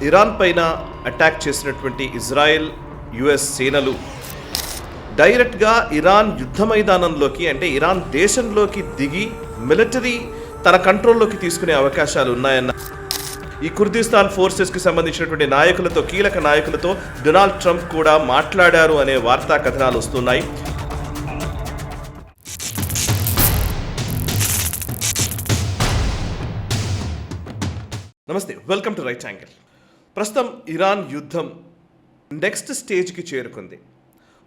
Iran పైన attack చేసినటువంటి Israel US సేనలు డైరెక్ట్గా ఇరాన్ యుద్ధ మైదానంలోకి అంటే ఇరాన్ దేశంలోకి దిగి మిలిటరీ తన కంట్రోల్లోకి తీసుకునే అవకాశాలు ఉన్నాయన్న ఈ కుర్దిస్తాన్ ఫోర్సెస్కి సంబంధించినటువంటి నాయకులతో కీలక నాయకులతో డొనాల్డ్ ట్రంప్ కూడా మాట్లాడారు అనే వార్తా కథనాలు వస్తున్నాయి. నమస్తే, వెల్కమ్ టు రైట్ యాంగిల్. ప్రస్తుతం ఇరాన్ యుద్ధం నెక్స్ట్ స్టేజ్కి చేరుకుంది.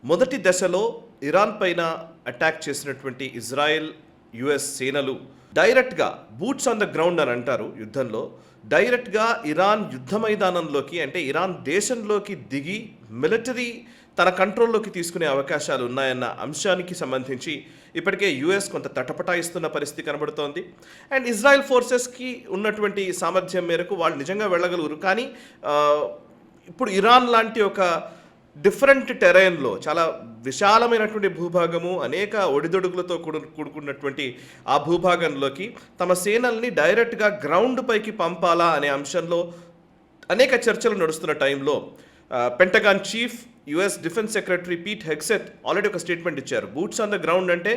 మొదటి దశలో ఇరాన్ పైన అటాక్ చేసినటువంటి ఇజ్రాయెల్ యుఎస్ సేనలు డైరెక్ట్గా బూట్స్ ఆన్ ద గ్రౌండ్ అని అంటారు యుద్ధంలో, డైరెక్ట్గా ఇరాన్ యుద్ధ మైదానంలోకి అంటే ఇరాన్ దేశంలోకి దిగి మిలిటరీ తన కంట్రోల్లోకి తీసుకునే అవకాశాలు ఉన్నాయన్న అంశానికి సంబంధించి ఇప్పటికే యుఎస్ కొంత తటపటాయిస్తున్న పరిస్థితి కనబడుతోంది. అండ్ ఇజ్రాయెల్ ఫోర్సెస్కి ఉన్నటువంటి సామర్థ్యం మేరకు వాళ్ళు నిజంగా వెళ్ళగలుగురు. కానీ ఇప్పుడు ఇరాన్ లాంటి ఒక డిఫరెంట్ టెరైన్లో చాలా విశాలమైనటువంటి భూభాగము, అనేక ఒడిదొడుగులతో కూడుకున్నటువంటి ఆ భూభాగంలోకి తమ సేనల్ని డైరెక్ట్గా గ్రౌండ్ పైకి పంపాలా అనే అంశంలో అనేక చర్చలు నడుస్తున్న టైంలో Pentagon chief US defence secretary Pete Hegseth already ఒక స్టేట్మెంట్ ఇచ్చారు. బూట్స్ ఆన్ ద గ్రౌండ్ అంటే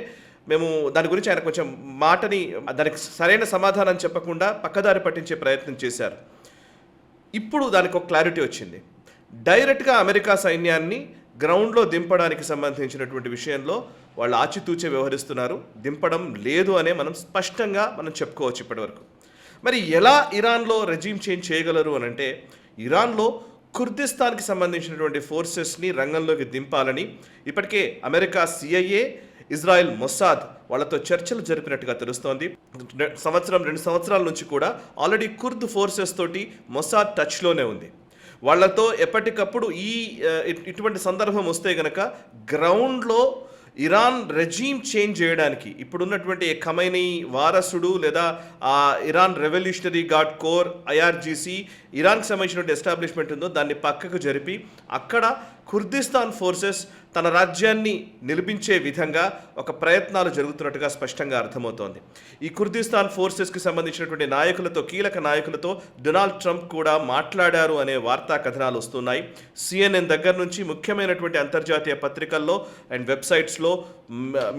మేము దాని గురించి ఆయన కొంచెం మాటని దానికి సరైన సమాధానం చెప్పకుండా పక్కదారి పట్టించే ప్రయత్నం చేశారు. ఇప్పుడు దానికి ఒక క్లారిటీ వచ్చింది. డైరెక్ట్గా అమెరికా సైన్యాన్ని గ్రౌండ్లో దింపడానికి సంబంధించినటువంటి విషయంలో వాళ్ళు ఆచితూచే వ్యవహరిస్తున్నారు. దింపడం లేదు అనే మనం స్పష్టంగా చెప్పుకోవచ్చు ఇప్పటివరకు. మరి ఎలా ఇరాన్లో రెజీమ్ చేంజ్ చేయగలరు అని అంటే, ఇరాన్లో కుర్దిస్తాన్కి సంబంధించినటువంటి ఫోర్సెస్ని రంగంలోకి దింపాలని ఇప్పటికే అమెరికా సిఐఏ, ఇజ్రాయెల్ మొసాద్ వాళ్ళతో చర్చలు జరిపినట్టుగా తెలుస్తోంది. 2 సంవత్సరాల నుంచి కూడా ఆల్రెడీ కుర్ద్ ఫోర్సెస్ తోటి మొసాద్ టచ్లోనే ఉంది. వాళ్ళతో ఎప్పటికప్పుడు ఇటువంటి సందర్భం వస్తే గనక గ్రౌండ్లో ఇరాన్ రెజీమ్ చేంజ్ చేయడానికి ఇప్పుడున్నటువంటి ఖమైనీ వారసుడు లేదా Iran revolutionary guard corps IRGC ఇరాన్కి సంబంధించినటువంటి ఎస్టాబ్లిష్మెంట్ ఉందో దాన్ని పక్కకు జరిపి అక్కడ కుర్దిస్తాన్ ఫోర్సెస్ తన రాజ్యాన్ని నిలిపించే విధంగా ఒక ప్రయత్నాలు జరుగుతున్నట్టుగా స్పష్టంగా అర్థమవుతోంది. ఈ కుర్దిస్తాన్ ఫోర్సెస్కి సంబంధించినటువంటి నాయకులతో కీలక నాయకులతో డొనాల్డ్ ట్రంప్ కూడా మాట్లాడారు అనే వార్తా కథనాలు వస్తున్నాయి. సిఎన్ఎన్ దగ్గర నుంచి ముఖ్యమైనటువంటి అంతర్జాతీయ పత్రికల్లో అండ్ వెబ్సైట్స్లో,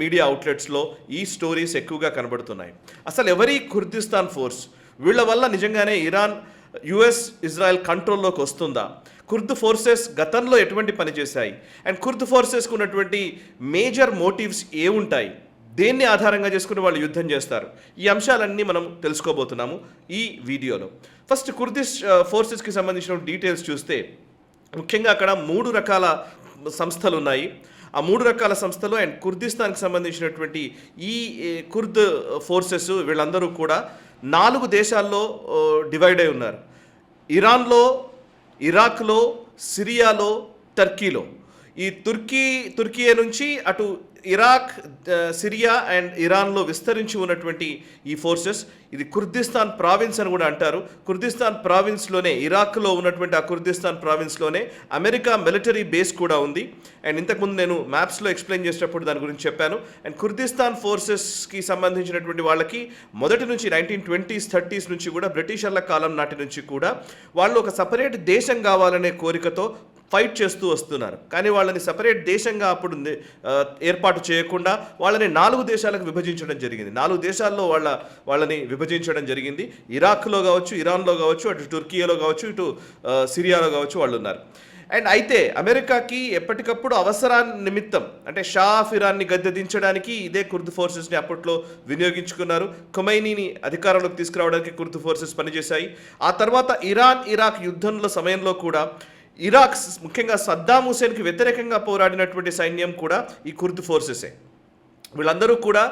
మీడియా అవుట్లెట్స్లో ఈ స్టోరీస్ ఎక్కువగా కనబడుతున్నాయి. అసలు ఎవరి కుర్దిస్తాన్ ఫోర్స్? వీళ్ళ వల్ల నిజంగానే ఇరాన్ యుఎస్ ఇజ్రాయెల్ కంట్రోల్లోకి వస్తుందా? కుర్ద్ ఫోర్సెస్ గతంలో ఎటువంటి పని చేశాయి? అండ్ కుర్ద్ ఫోర్సెస్కి ఉన్నటువంటి మేజర్ మోటివ్స్ ఏముంటాయి? దేన్ని ఆధారంగా చేసుకుని వాళ్ళు యుద్ధం చేస్తారు? ఈ అంశాలన్నీ మనం తెలుసుకోబోతున్నాము ఈ వీడియోలో. ఫస్ట్ కుర్దిష్ ఫోర్సెస్కి సంబంధించిన డీటెయిల్స్ చూస్తే ముఖ్యంగా అక్కడ 3 రకాల సంస్థలు ఉన్నాయి. ఆ 3 రకాల సంస్థలు అండ్ కుర్దిస్తాన్కి సంబంధించినటువంటి ఈ కుర్ద్ ఫోర్సెస్ వీళ్ళందరూ కూడా 4 దేశాల్లో డివైడ్ అయి ఉన్నారు. ఇరాన్లో, ఇరాక్లో, సిరియాలో, టర్కీలో. ఈ తుర్కీ నుంచి అటు ఇరాక్, సిరియా అండ్ ఇరాన్లో విస్తరించి ఉన్నటువంటి ఈ ఫోర్సెస్, ఇది కుర్దిస్తాన్ ప్రావిన్స్ అని కూడా అంటారు. కుర్దిస్తాన్ ప్రావిన్స్లోనే, ఇరాక్లో ఉన్నటువంటి ఆ కుర్దిస్తాన్ ప్రావిన్స్లోనే అమెరికా మిలిటరీ బేస్ కూడా ఉంది. అండ్ ఇంతకుముందు నేను మ్యాప్స్లో ఎక్స్ప్లెయిన్ చేసేటప్పుడు దాని గురించి చెప్పాను. అండ్ కుర్దిస్తాన్ ఫోర్సెస్కి సంబంధించినటువంటి వాళ్ళకి మొదటి నుంచి 1920s, 30s నుంచి కూడా బ్రిటిషర్ల కాలం నాటి నుంచి కూడా వాళ్ళు ఒక సపరేట్ దేశం కావాలనే కోరికతో ఫైట్ చేస్తూ వస్తున్నారు. కానీ వాళ్ళని సపరేట్ దేశంగా అప్పుడు ఏర్పాటు చేయకుండా వాళ్ళని 4 దేశాలకు విభజించడం జరిగింది. 4 దేశాల్లో వాళ్ళని విభజించడం జరిగింది. ఇరాక్లో కావచ్చు, ఇరాన్లో కావచ్చు, అటు టర్కీలో కావచ్చు, ఇటు సిరియాలో కావచ్చు వాళ్ళు ఉన్నారు. అండ్ అయితే అమెరికాకి ఎప్పటికప్పుడు అవసరాన్ని నిమిత్తం అంటే షా ఆఫ్ ఇరాన్ని గద్దె దించడానికి ఇదే కుర్ద్ ఫోర్సెస్ని అప్పట్లో వినియోగించుకున్నారు. ఖొమైనీని అధికారంలోకి తీసుకురావడానికి కుర్ద్ ఫోర్సెస్ పనిచేశాయి. ఆ తర్వాత ఇరాక్ యుద్ధంలో సమయంలో కూడా ఇరాక్ ముఖ్యంగా సద్దాం హుసేన్కి వ్యతిరేకంగా పోరాడినటువంటి సైన్యం కూడా ఈ కుర్ద్ ఫోర్సెసే. వీళ్ళందరూ కూడా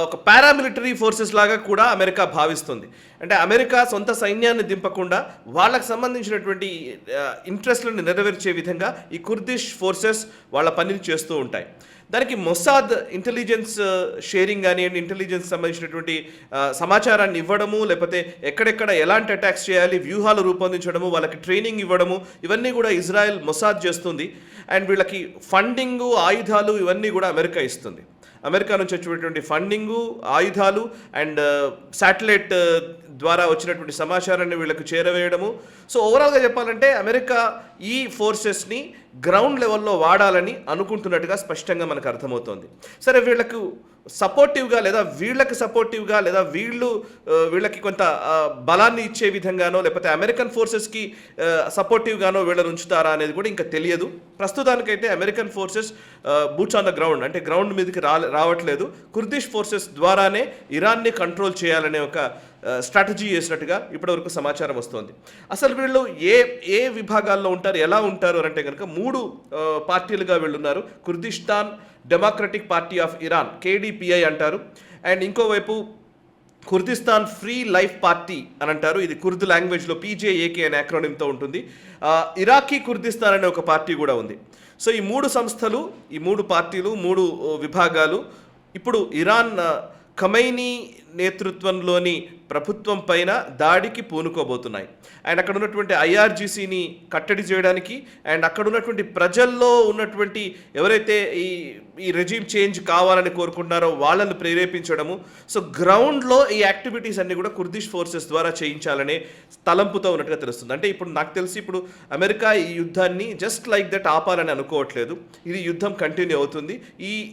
ఒక పారామిలిటరీ ఫోర్సెస్ లాగా కూడా అమెరికా భావిస్తుంది. అంటే అమెరికా సొంత సైన్యాన్ని దింపకుండా వాళ్ళకు సంబంధించినటువంటి ఇంట్రెస్ట్లను నెరవేర్చే విధంగా ఈ కుర్దిష్ ఫోర్సెస్ వాళ్ళ పనిని చేస్తూ ఉంటాయి. దానికి మొసాద్ ఇంటెలిజెన్స్ షేరింగ్ కానివ్వండి, ఇంటెలిజెన్స్ సంబంధించినటువంటి సమాచారాన్ని ఇవ్వడము, లేకపోతే ఎక్కడెక్కడ ఎలాంటి అటాక్స్ చేయాలి, వ్యూహాలు రూపొందించడము, వాళ్ళకి ట్రైనింగ్ ఇవ్వడము, ఇవన్నీ కూడా ఇజ్రాయెల్ మొసాద్ చేస్తుంది. అండ్ వీళ్ళకి ఫండింగు, ఆయుధాలు ఇవన్నీ కూడా అమెరికా ఇస్తుంది. అమెరికా నుంచి వచ్చేటువంటి ఫండింగు, ఆయుధాలు అండ్ శాటిలైట్ ద్వారా వచ్చినటువంటి సమాచారాన్ని వీళ్ళకు చేరవేయడము. సో ఓవరాల్గా చెప్పాలంటే అమెరికా ఈ ఫోర్సెస్ని గ్రౌండ్ లెవెల్లో వాడాలని అనుకుంటున్నట్టుగా స్పష్టంగా మనకు అర్థమవుతోంది. సరే, వీళ్ళకు సపోర్టివ్గా లేదా వీళ్ళకి సపోర్టివ్గా లేదా వీళ్ళకి కొంత బలాన్ని ఇచ్చే విధంగానో లేకపోతే అమెరికన్ ఫోర్సెస్కి సపోర్టివ్గానో వీళ్ళని ఉంచుతారా అనేది కూడా ఇంకా తెలియదు. ప్రస్తుతానికైతే American forces boots on the ground, అంటే గ్రౌండ్ మీదకి రావట్లేదు. కుర్దిష్ ఫోర్సెస్ ద్వారానే ఇరాన్ని కంట్రోల్ చేయాలనే ఒక స్ట్రాటజీ చేసినట్టుగా ఇప్పటివరకు సమాచారం వస్తోంది. అసలు వీళ్ళు ఏ విభాగాల్లో ఉంటారు, ఎలా ఉంటారు అంటే కనుక 3 పార్టీలుగా వీళ్ళు ఉన్నారు. Kurdistan democratic party of Iran, KDPI అంటారు. అండ్ ఇంకోవైపు కుర్దిస్తాన్ ఫ్రీ లైఫ్ పార్టీ అని అంటారు. ఇది కుర్దు లాంగ్వేజ్లో PJAK అనే యాక్రోనిమ్తో ఉంటుంది. ఇరాకీ కుర్దిస్తాన్ అనే ఒక పార్టీ కూడా ఉంది. సో ఈ 3 సంస్థలు, ఈ 3 పార్టీలు, 3 విభాగాలు ఇప్పుడు ఇరాన్ ఖమైనీ నేతృత్వంలోని ప్రభుత్వం పైన దాడికి పూనుకోబోతున్నాయి. అండ్ అక్కడ ఉన్నటువంటి IRGCని కట్టడి చేయడానికి అండ్ అక్కడ ఉన్నటువంటి ప్రజల్లో ఉన్నటువంటి ఎవరైతే ఈ రెజీమ్ చేంజ్ కావాలని కోరుకుంటున్నారో వాళ్ళని ప్రేరేపించడము. సో గ్రౌండ్లో ఈ యాక్టివిటీస్ అన్ని కూడా కుర్దిష్ ఫోర్సెస్ ద్వారా చేయించాలనే తలంపుతో ఉన్నట్టుగా తెలుస్తుంది. అంటే ఇప్పుడు నాకు తెలిసి ఇప్పుడు అమెరికా ఈ యుద్ధాన్ని జస్ట్ లైక్ దట్ ఆపాలని అనుకోవట్లేదు. ఇది యుద్ధం కంటిన్యూ అవుతుంది.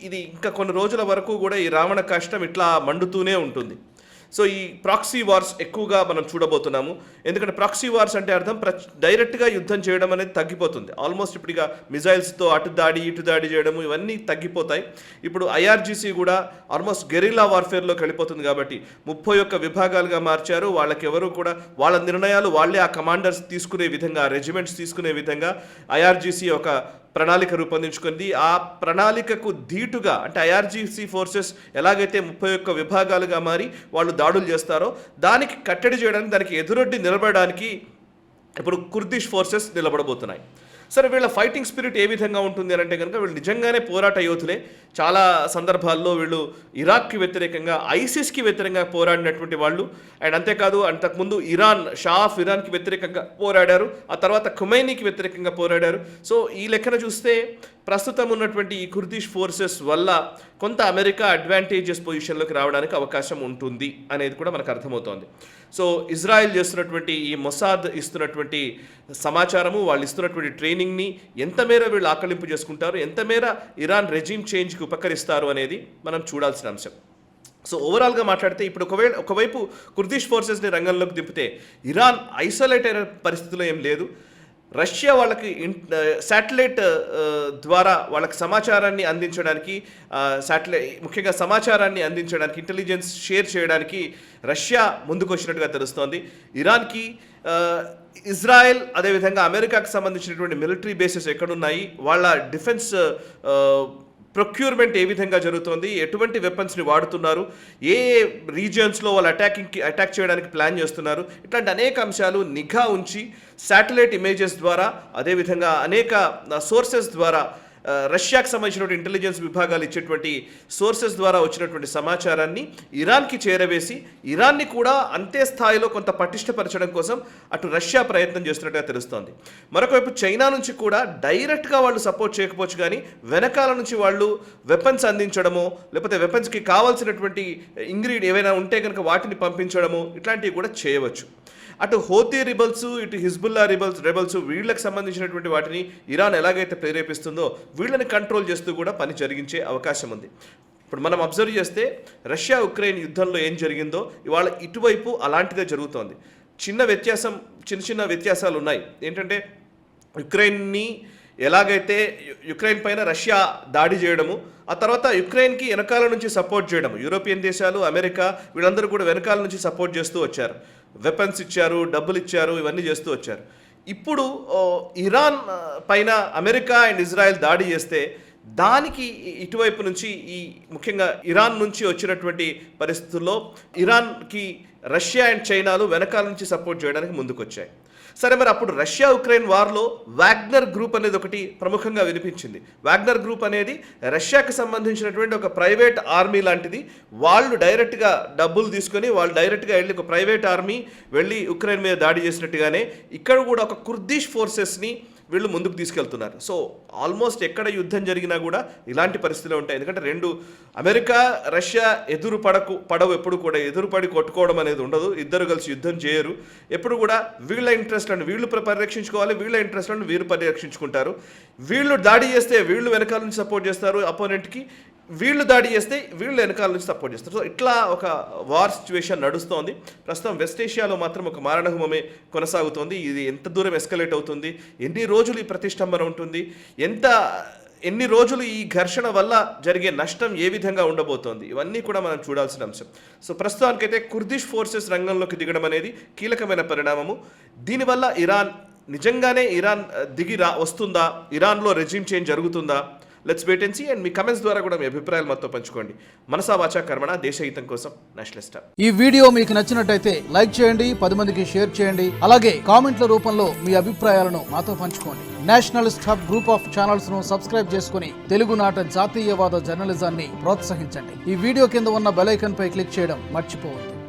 ఇది ఇంకా కొన్ని రోజుల వరకు కూడా ఈ రావణ కష్టం ఇట్లా మండుతూనే ఉంటుంది. సో ఈ ప్రాక్సీ వార్స్ ఎక్కువగా మనం చూడబోతున్నాము. ఎందుకంటే ప్రాక్సీ వార్స్ అంటే అర్థం డైరెక్ట్గా యుద్ధం చేయడం అనేది తగ్గిపోతుంది. ఆల్మోస్ట్ ఇప్పుడు ఇక మిజైల్స్తో అటు దాడి ఇటు దాడి చేయడము ఇవన్నీ తగ్గిపోతాయి. ఇప్పుడు IRGC కూడా ఆల్మోస్ట్ గెరిల్లా వార్ఫేర్లోకి వెళ్ళిపోతుంది. కాబట్టి 31 విభాగాలుగా మార్చారు. వాళ్ళకి ఎవరు కూడా వాళ్ళ నిర్ణయాలు వాళ్ళే ఆ కమాండర్స్ తీసుకునే విధంగా, రెజిమెంట్స్ తీసుకునే విధంగా IRGC ఒక ప్రణాళిక రూపొందించుకుంది. ఆ ప్రణాళికకు ధీటుగా అంటే IRGC ఫోర్సెస్ ఎలాగైతే 31 విభాగాలుగా మారి వాళ్ళు దాడులు చేస్తారో దానికి కట్టడి చేయడానికి, దానికి ఎదురొడ్డి నిలబడడానికి ఇప్పుడు కుర్దిష్ ఫోర్సెస్ నిలబడబోతున్నాయి. సరే, వీళ్ళ ఫైటింగ్ స్పిరిట్ ఏ విధంగా ఉంటుంది అని అంటే కనుక వీళ్ళు నిజంగానే పోరాట యోధులే. చాలా సందర్భాల్లో వీళ్ళు ఇరాక్కి వ్యతిరేకంగా, ఐసిస్కి వ్యతిరేకంగా పోరాడినటువంటి వాళ్ళు. అండ్ అంతేకాదు అంతకుముందు షా ఆఫ్ ఇరాన్కి వ్యతిరేకంగా పోరాడారు. ఆ తర్వాత ఖుమైనీకి వ్యతిరేకంగా పోరాడారు. సో ఈ లెక్కన చూస్తే ప్రస్తుతం ఉన్నటువంటి ఈ కుర్దిష్ ఫోర్సెస్ వల్ల కొంత అమెరికా అడ్వాంటేజెస్ పొజిషన్లోకి రావడానికి అవకాశం ఉంటుంది అనేది కూడా మనకు అర్థమవుతోంది. సో ఇజ్రాయెల్ చేస్తున్నటువంటి ఈ మొసాద్ ఇస్తున్నటువంటి సమాచారము, వాళ్ళు ఇస్తున్నటువంటి ట్రైనింగ్ని ఎంత మేర వీళ్ళు ఆకలింపు చేసుకుంటారు, ఎంత మేర ఇరాన్ రెజీమ్ చేంజ్కి ఉపకరిస్తారు అనేది మనం చూడాల్సిన అంశం. సో ఓవరాల్గా మాట్లాడితే ఇప్పుడు ఒకవైపు కుర్దిష్ ఫోర్సెస్ని రంగంలోకి దింపితే ఇరాన్ ఐసోలేట్ అయిన పరిస్థితిలో ఏం లేదు. రష్యా వాళ్ళకి శాటిలైట్ ద్వారా వాళ్ళకి సమాచారాన్ని అందించడానికి, ముఖ్యంగా సమాచారాన్ని అందించడానికి, ఇంటెలిజెన్స్ షేర్ చేయడానికి రష్యా ముందుకు వచ్చినట్టుగా తెలుస్తోంది. ఇరాన్కి ఇజ్రాయెల్ అదేవిధంగా అమెరికాకు సంబంధించినటువంటి మిలిటరీ బేసెస్ ఎక్కడున్నాయి, వాళ్ళ డిఫెన్స్ ప్రొక్యూర్మెంట్ ఏ విధంగా జరుగుతుంది, ఎటువంటి వెపన్స్ని వాడుతున్నారు, ఏ రీజియన్స్లో వాళ్ళు అటాక్ చేయడానికి ప్లాన్ చేస్తున్నారు, ఇట్లాంటి అనేక అంశాలు నిఘా ఉంచి శాటిలైట్ ఇమేజెస్ ద్వారా అదేవిధంగా అనేక సోర్సెస్ ద్వారా రష్యాకు సంబంధించినటువంటి ఇంటెలిజెన్స్ విభాగాలు ఇచ్చేటువంటి సోర్సెస్ ద్వారా వచ్చినటువంటి సమాచారాన్ని ఇరాన్కి చేరవేసి ఇరాన్ని కూడా అంతే స్థాయిలో కొంత పటిష్టపరచడం కోసం అటు రష్యా ప్రయత్నం చేస్తున్నట్టుగా తెలుస్తోంది. మరొకవైపు చైనా నుంచి కూడా డైరెక్ట్గా వాళ్ళు సపోర్ట్ చేయకపోవచ్చు, కానీ వెనకాల నుంచి వాళ్ళు వెపన్స్ అందించడమో లేకపోతే వెపన్స్కి కావాల్సినటువంటి ఏవైనా ఉంటే కనుక వాటిని పంపించడమో ఇట్లాంటివి కూడా చేయవచ్చు. అటు హోతీ రిబల్స్, ఇటు హిజ్బుల్లా రెబల్స్ వీళ్ళకి సంబంధించినటువంటి వాటిని ఇరాన్ ఎలాగైతే ప్రేరేపిస్తుందో వీళ్ళని కంట్రోల్ చేస్తూ కూడా పని జరిగించే అవకాశం ఉంది. ఇప్పుడు మనం అబ్జర్వ్ చేస్తే రష్యా ఉక్రెయిన్ యుద్ధంలో ఏం జరిగిందో ఇవాళ ఇటువైపు అలాంటిదే జరుగుతోంది. చిన్న చిన్న వ్యత్యాసాలు ఉన్నాయి. ఏంటంటే యుక్రెయిన్ పైన రష్యా దాడి చేయడము, ఆ తర్వాత యుక్రెయిన్కి వెనకాల నుంచి సపోర్ట్ చేయడము, యూరోపియన్ దేశాలు, అమెరికా వీళ్ళందరూ కూడా వెనకాల నుంచి సపోర్ట్ చేస్తూ వచ్చారు. వెపన్స్ ఇచ్చారు, డబ్బులు ఇచ్చారు, ఇవన్నీ చేస్తూ వచ్చారు. ఇప్పుడు ఇరాన్ పైన అమెరికా అండ్ ఇజ్రాయెల్ దాడి చేస్తే దానికి ఇటువైపు నుంచి ముఖ్యంగా ఇరాన్ నుంచి వచ్చినటువంటి పరిస్థితుల్లో ఇరాన్కి రష్యా అండ్ చైనాలు వెనకాల నుంచి సపోర్ట్ చేయడానికి ముందుకొచ్చాయి. సరే, మరి అప్పుడు రష్యా ఉక్రెయిన్ వార్లో వాగ్నర్ గ్రూప్ అనేది ఒకటి ప్రముఖంగా వినిపించింది. వాగ్నర్ గ్రూప్ అనేది రష్యాకి సంబంధించినటువంటి ఒక ప్రైవేట్ ఆర్మీ లాంటిది. వాళ్ళు డైరెక్ట్గా డబ్బులు తీసుకొని వాళ్ళు డైరెక్ట్గా వెళ్ళి ఒక ప్రైవేట్ ఆర్మీ వెళ్ళి ఉక్రెయిన్ మీద దాడి చేసినట్టుగానే ఇక్కడ కూడా ఒక కుర్దిష్ ఫోర్సెస్ని వీళ్ళు ముందుకు తీసుకెళ్తున్నారు. సో ఆల్మోస్ట్ ఎక్కడ యుద్ధం జరిగినా కూడా ఇలాంటి పరిస్థితులు ఉంటాయి. ఎందుకంటే అమెరికా రష్యా పడవు ఎప్పుడు కూడా ఎదురుపడి కొట్టుకోవడం అనేది ఉండదు. ఇద్దరు కలిసి యుద్ధం చేయరు. ఎప్పుడు కూడా వీళ్ళ ఇంట్రెస్ట్లను వీళ్ళు పరిరక్షించుకోవాలి, వీళ్ళ ఇంట్రెస్ట్లను వీరు పరిరక్షించుకుంటారు. వీళ్ళు దాడి చేస్తే వీళ్ళు వెనకాల నుంచి సపోర్ట్ చేస్తారు అపోనెంట్కి, వీళ్ళు దాడి చేస్తే వీళ్ళు వెనకాల నుంచి సపోర్ట్ చేస్తారు. సో ఇట్లా ఒక వార్ సిచ్యువేషన్ నడుస్తోంది. ప్రస్తుతం వెస్ట్ ఏషియాలో మాత్రం ఒక మారణహోమమే కొనసాగుతోంది. ఇది ఎంత దూరం ఎస్కలేట్ అవుతుంది, ఎన్ని రోజులు ఈ ప్రతిష్టంభన ఉంటుంది, ఎన్ని రోజులు ఈ ఘర్షణ వల్ల జరిగే నష్టం ఏ విధంగా ఉండబోతోంది, ఇవన్నీ కూడా మనం చూడాల్సిన అంశం. సో ప్రస్తుతానికైతే కుర్దిష్ ఫోర్సెస్ రంగంలోకి దిగడం అనేది కీలకమైన పరిణామము. దీనివల్ల నిజంగానే ఇరాన్ వస్తుందా, ఇరాన్లో రెజ్యూమ్ చేంజ్ జరుగుతుందా? Let's wait and see. And మీ కమెంట్స్ ద్వారా కూడా మీ అభిప్రాయాలు మాతో పంచుకోండి. మనసా వాచా కర్మణ, దేశహితం కోసం నేషనల్ స్టార్. ఈ వీడియో మీకు నచ్చినట్టయితే లైక్ చేయండి, 10 మందికి షేర్ చేయండి. అలాగే కామెంట్ల రూపంలో మీ అభిప్రాయాలను మాతో పంచుకోండి. Nationalist hub group of channels ను సబ్స్క్రైబ్ చేసుకుని తెలుగునాట జాతీయవాద జర్నలిజాన్ని ప్రోత్సహించండి. ఈ వీడియో కింద ఉన్న బెల్ ఐకాన్ పై క్లిక్ చేయడం మర్చిపోవద్దు.